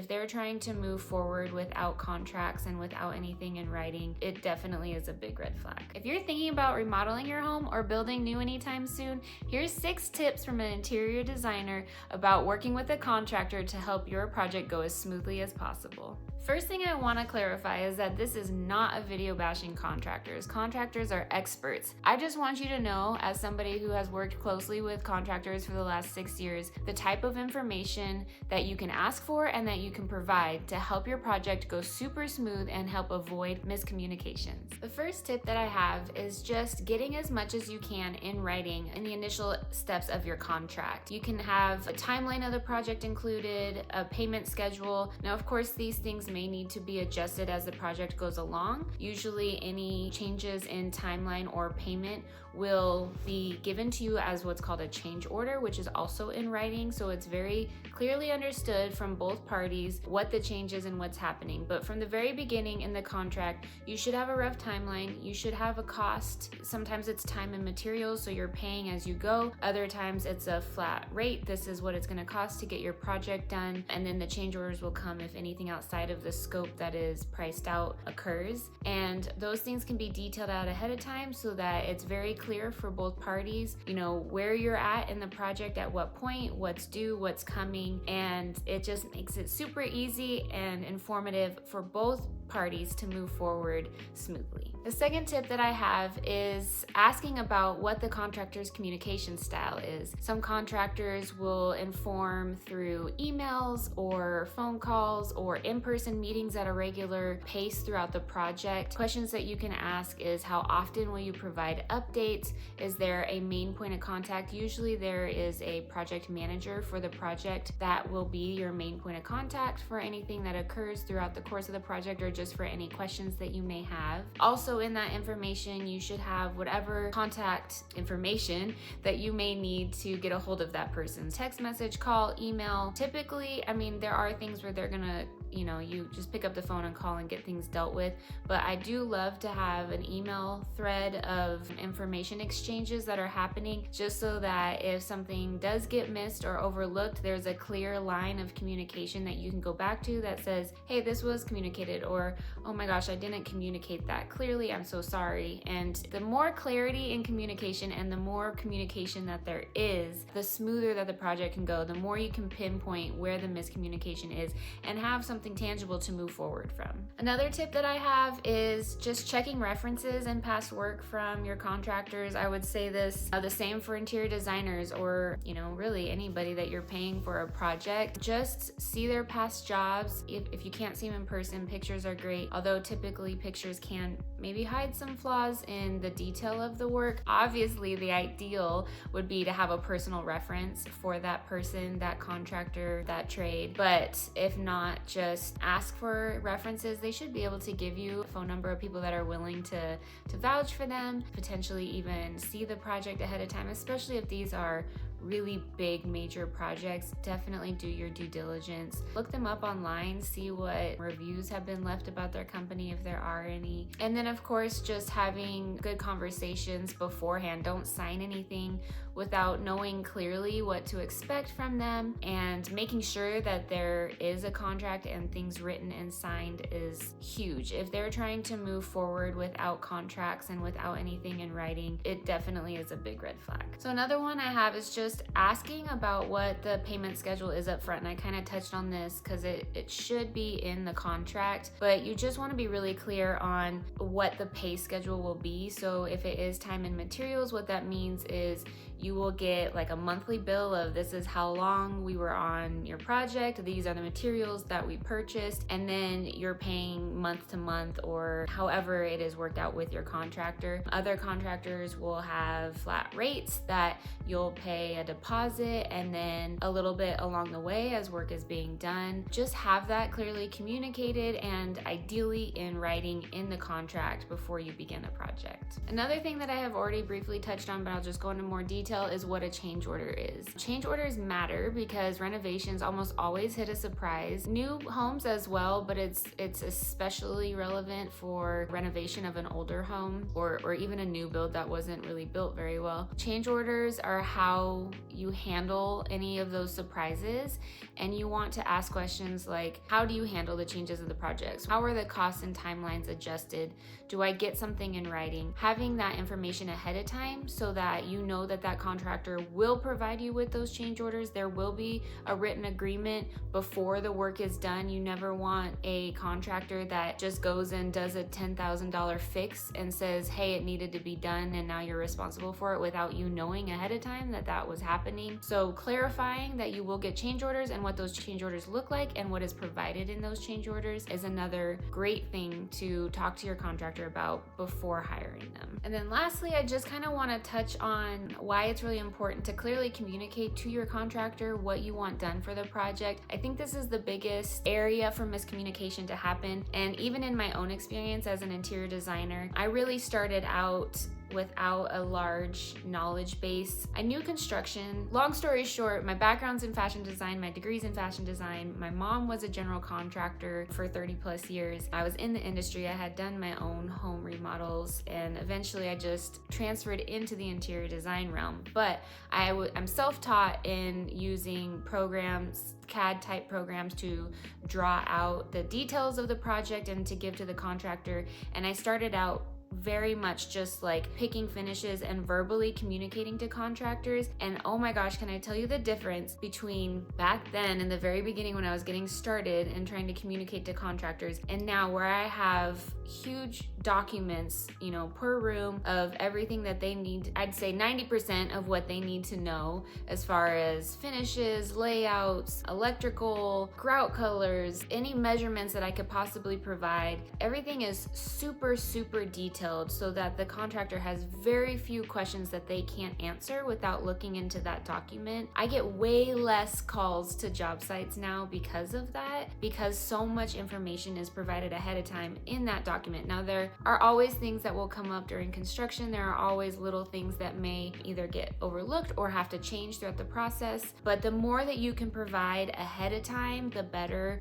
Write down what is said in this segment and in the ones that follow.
if they're trying to move forward without contracts and without anything in writing, it definitely is a big red flag. If you're thinking about remodeling your home or building new anytime soon, here's 6 tips from an interior designer about working with a contractor to help your project go as smoothly as possible. First thing I want to clarify is that this is not a video bashing contractors. Contractors are experts. I just want you to know, as somebody who has worked closely with contractors for the last 6 years, the type of information that you can ask for and that you can provide to help your project go super smooth and help avoid miscommunications. The first tip that I have is just getting as much as you can in writing in the initial steps of your contract. You can have a timeline of the project included, a payment schedule. Now, of course, these things may need to be adjusted as the project goes along. Usually any changes in timeline or payment will be given to you as what's called a change order, which is also in writing, so it's very clearly understood from both parties what the change is and what's happening. But from the very beginning in the contract, you should have a rough timeline, you should have a cost. Sometimes it's time and materials, so you're paying as you go. Other times it's a flat rate. This is what it's going to cost to get your project done, and then the change orders will come if anything outside of the scope that is priced out occurs. And those things can be detailed out ahead of time so that it's very clear for both parties, you know, where you're at in the project, at what point, what's due, what's coming, and it just makes it super easy and informative for both parties to move forward smoothly. The second tip that I have is asking about what the contractor's communication style is. Some contractors will inform through emails or phone calls or in-person meetings at a regular pace throughout the project. Questions that you can ask is, how often will you provide updates? Is there a main point of contact? Usually there is a project manager for the project that will be your main point of contact for anything that occurs throughout the course of the project or just for any questions that you may have. Also in that information, you should have whatever contact information that you may need to get a hold of that person. Text message, call, email. Typically, I mean, there are things where they're gonna, you just pick up the phone and call and get things dealt with. But I do love to have an email thread of information exchanges that are happening, just so that if something does get missed or overlooked, there's a clear line of communication that you can go back to that says, hey, this was communicated, or oh my gosh, I didn't communicate that clearly, I'm so sorry. And the more clarity in communication and the more communication that there is, the smoother that the project can go, the more you can pinpoint where the miscommunication is and have something tangible to move forward from. Another tip that I have is just checking references and past work from your contractors. I would say this the same for interior designers, or really anybody that you're paying for a project. Just see their past jobs. If you can't see them in person, pictures are great, although typically pictures can maybe hide some flaws in the detail of the work. Obviously, the ideal would be to have a personal reference for that person, that contractor, that trade. But if not, just ask for references. They should be able to give you a phone number of people that are willing to vouch for them, potentially even see the project ahead of time, especially if these are really big major projects. Definitely do your due diligence. Look them up online, see what reviews have been left about their company if there are any. And then of course, just having good conversations beforehand. Don't sign anything without knowing clearly what to expect from them, and making sure that there is a contract and things written and signed is huge. If they're trying to move forward without contracts and without anything in writing, it definitely is a big red flag. So another one I have is just asking about what the payment schedule is up front. And I kind of touched on this because it should be in the contract, but you just want to be really clear on what the pay schedule will be. So if it is time and materials, what that means is you will get like a monthly bill of, this is how long we were on your project, these are the materials that we purchased, and then you're paying month to month or however it is worked out with your contractor. Other contractors will have flat rates that you'll pay a deposit and then a little bit along the way as work is being done. Just have that clearly communicated and ideally in writing in the contract before you begin the project. Another thing that I have already briefly touched on, but I'll just go into more detail, detail is what a change order is. Change orders matter because renovations almost always hit a surprise. New homes as well, but it's especially relevant for renovation of an older home or even a new build that wasn't really built very well. Change orders are how you handle any of those surprises, and you want to ask questions like, how do you handle the changes of the projects? How are the costs and timelines adjusted? Do I get something in writing? Having that information ahead of time so that you know that that contractor will provide you with those change orders. There will be a written agreement before the work is done. You never want a contractor that just goes and does a $10,000 fix and says, hey, it needed to be done and now you're responsible for it, without you knowing ahead of time that that was happening. So clarifying that you will get change orders and what those change orders look like and what is provided in those change orders is another great thing to talk to your contractor about before hiring them. And then lastly, I just kind of want to touch on why it's really important to clearly communicate to your contractor what you want done for the project. I think this is the biggest area for miscommunication to happen. And even in my own experience as an interior designer, I really started out without a large knowledge base. I knew construction. Long story short, my background's in fashion design, my degree's in fashion design. My mom was a general contractor for 30 plus years. I was in the industry. I had done my own home remodels, and eventually I just transferred into the interior design realm. But I'm self-taught in using programs, CAD type programs, to draw out the details of the project and to give to the contractor. And I started out very much just like picking finishes and verbally communicating to contractors. And oh my gosh, can I tell you the difference between back then in the very beginning when I was getting started and trying to communicate to contractors, and now where I have huge documents, per room of everything that they need. I'd say 90% of what they need to know as far as finishes, layouts, electrical, grout colors, any measurements that I could possibly provide. Everything is super, super detailed so that the contractor has very few questions that they can't answer without looking into that document. I get way less calls to job sites now because of that, because so much information is provided ahead of time in that document. Now, there are always things that will come up during construction. There are always little things that may either get overlooked or have to change throughout the process. But the more that you can provide ahead of time, the better.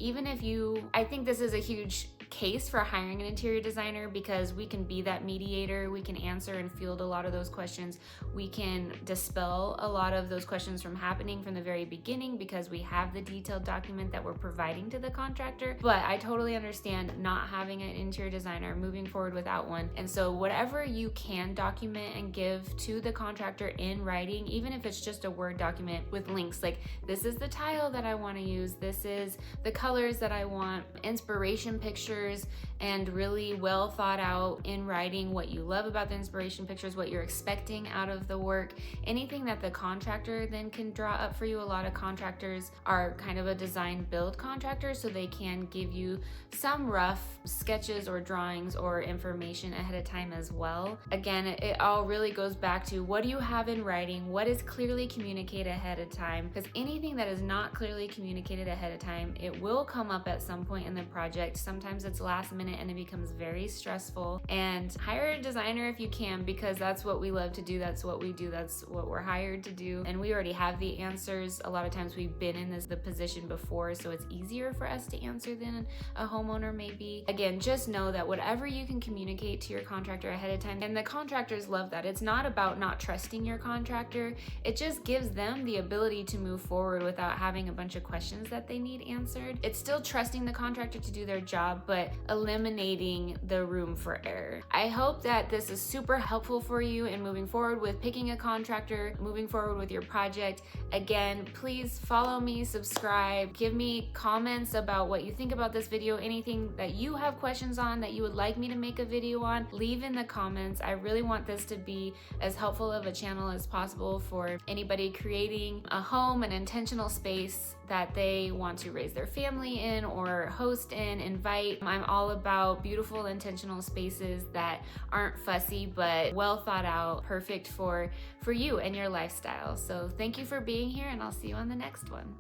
I think this is a huge case for hiring an interior designer, because we can be that mediator. We can answer and field a lot of those questions. We can dispel a lot of those questions from happening from the very beginning because we have the detailed document that we're providing to the contractor. But I totally understand not having an interior designer, moving forward without one. And so whatever you can document and give to the contractor in writing, even if it's just a Word document with links like, this is the tile that I want to use, this is the colors that I want, inspiration pictures, and really well thought out in writing what you love about the inspiration pictures, what you're expecting out of the work, anything that the contractor then can draw up for you. A lot of contractors are kind of a design build contractor, so they can give you some rough sketches or drawings or information ahead of time as well. Again, it all really goes back to, what do you have in writing? What is clearly communicated ahead of time? Because anything that is not clearly communicated ahead of time, it will come up at some point in the project. Sometimes it's last minute and it becomes very stressful. And hire a designer if you can, because that's what we love to do. That's what we do. That's what we're hired to do. And we already have the answers. A lot of times we've been in the position before, so it's easier for us to answer than a homeowner may be. Again, just know that whatever you can communicate to your contractor ahead of time, and the contractors love that. It's not about not trusting your contractor. It just gives them the ability to move forward without having a bunch of questions that they need answered. It's still trusting the contractor to do their job, but eliminating the room for error. I hope that this is super helpful for you in moving forward with picking a contractor, moving forward with your project. Again, please follow me, subscribe, give me comments about what you think about this video, anything that you have questions on that you would like me to make a video on, leave in the comments. I really want this to be as helpful of a channel as possible for anybody creating a home, an intentional space that they want to raise their family in or host in, invite. I'm all about beautiful, intentional spaces that aren't fussy, but well thought out, perfect for you and your lifestyle. So thank you for being here, and I'll see you on the next one.